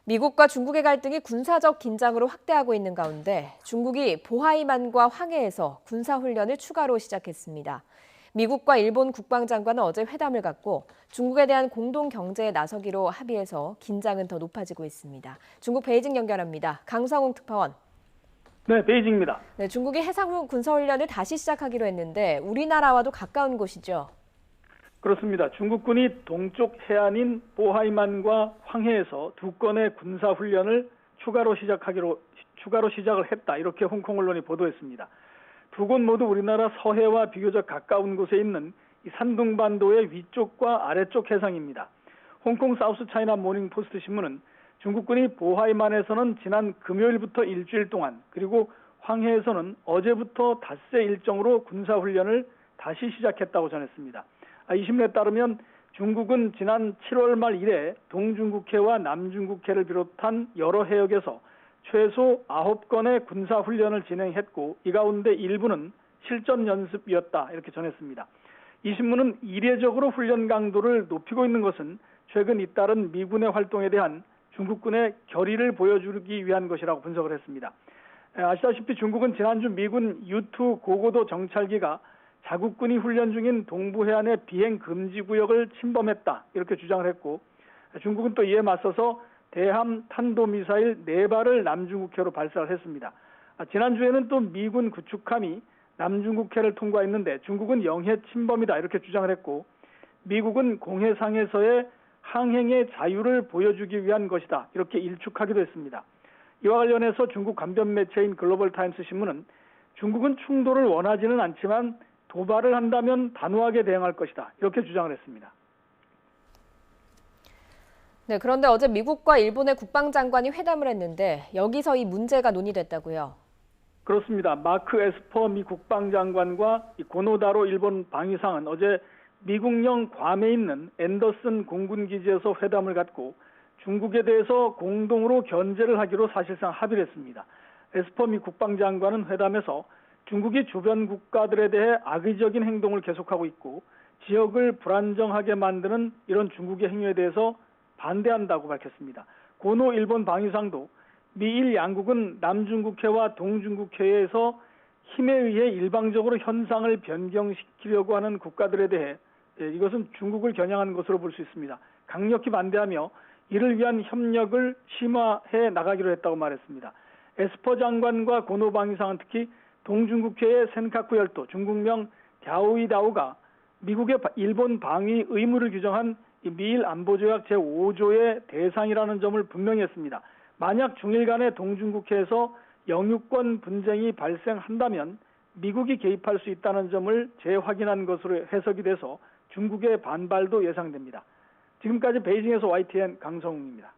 미국과 중국의 갈등이 군사적 긴장으로 확대하고 있는 가운데 중국이 보하이만과 황해에서 군사훈련을 추가로 시작했습니다. 미국과 일본 국방장관은 어제 회담을 갖고 중국에 대한 공동 경제에 나서기로 합의해서 긴장은 더 높아지고 있습니다. 중국 베이징 연결합니다. 강성웅 특파원. 네, 베이징입니다. 네, 중국이 해상 군사훈련을 다시 시작하기로 했는데 우리나라와도 가까운 곳이죠. 그렇습니다. 중국군이 동쪽 해안인 보하이만과 황해에서 두 건의 군사훈련을 추가로 시작을 했다. 이렇게 홍콩 언론이 보도했습니다. 두 곳 모두 우리나라 서해와 비교적 가까운 곳에 있는 이 산둥반도의 위쪽과 아래쪽 해상입니다. 홍콩 사우스 차이나 모닝 포스트 신문은 중국군이 보하이만에서는 지난 금요일부터 일주일 동안, 그리고 황해에서는 어제부터 닷새 일정으로 군사훈련을 다시 시작했다고 전했습니다. 이 신문에 따르면 중국은 지난 7월 말 이래 동중국해와 남중국해를 비롯한 여러 해역에서 최소 9건의 군사훈련을 진행했고, 이 가운데 일부는 실전 연습이었다, 이렇게 전했습니다. 이 신문은 이례적으로 훈련 강도를 높이고 있는 것은 최근 잇따른 미군의 활동에 대한 중국군의 결의를 보여주기 위한 것이라고 분석을 했습니다. 아시다시피 중국은 지난주 미군 U2 고고도 정찰기가 자국군이 훈련 중인 동부 해안의 비행 금지 구역을 침범했다, 이렇게 주장을 했고, 중국은 또 이에 맞서서 대함 탄도미사일 4발을 남중국해로 발사를 했습니다. 지난주에는 또 미군 구축함이 남중국해를 통과했는데 중국은 영해 침범이다, 이렇게 주장을 했고, 미국은 공해상에서의 항행의 자유를 보여주기 위한 것이다, 이렇게 일축하기도 했습니다. 이와 관련해서 중국 관변 매체인 글로벌 타임스 신문은 중국은 충돌을 원하지는 않지만 도발을 한다면 단호하게 대응할 것이다, 이렇게 주장을 했습니다. 네, 그런데 어제 미국과 일본의 국방장관이 회담을 했는데 여기서 이 문제가 논의됐다고요? 그렇습니다. 마크 에스퍼 미 국방장관과 고노다로 일본 방위상은 어제 미국령 괌에 있는 앤더슨 공군기지에서 회담을 갖고 중국에 대해서 공동으로 견제를 하기로 사실상 합의를 했습니다. 에스퍼 미 국방장관은 회담에서 중국이 주변 국가들에 대해 악의적인 행동을 계속하고 있고 지역을 불안정하게 만드는 이런 중국의 행위에 대해서 반대한다고 밝혔습니다. 고노 일본 방위상도 미일 양국은 남중국해와 동중국해에서 힘에 의해 일방적으로 현상을 변경시키려고 하는 국가들에 대해 이것은 중국을 겨냥하는 것으로 볼 수 있습니다. 강력히 반대하며 이를 위한 협력을 심화해 나가기로 했다고 말했습니다. 에스퍼 장관과 고노 방위상은 특히 동중국해의 센카쿠 열도, 중국명 갸오이다오가 미국의 일본 방위 의무를 규정한 미일 안보조약 제5조의 대상이라는 점을 분명히 했습니다. 만약 중일 간의 동중국해에서 영유권 분쟁이 발생한다면 미국이 개입할 수 있다는 점을 재확인한 것으로 해석이 돼서 중국의 반발도 예상됩니다. 지금까지 베이징에서 YTN 강성웅입니다.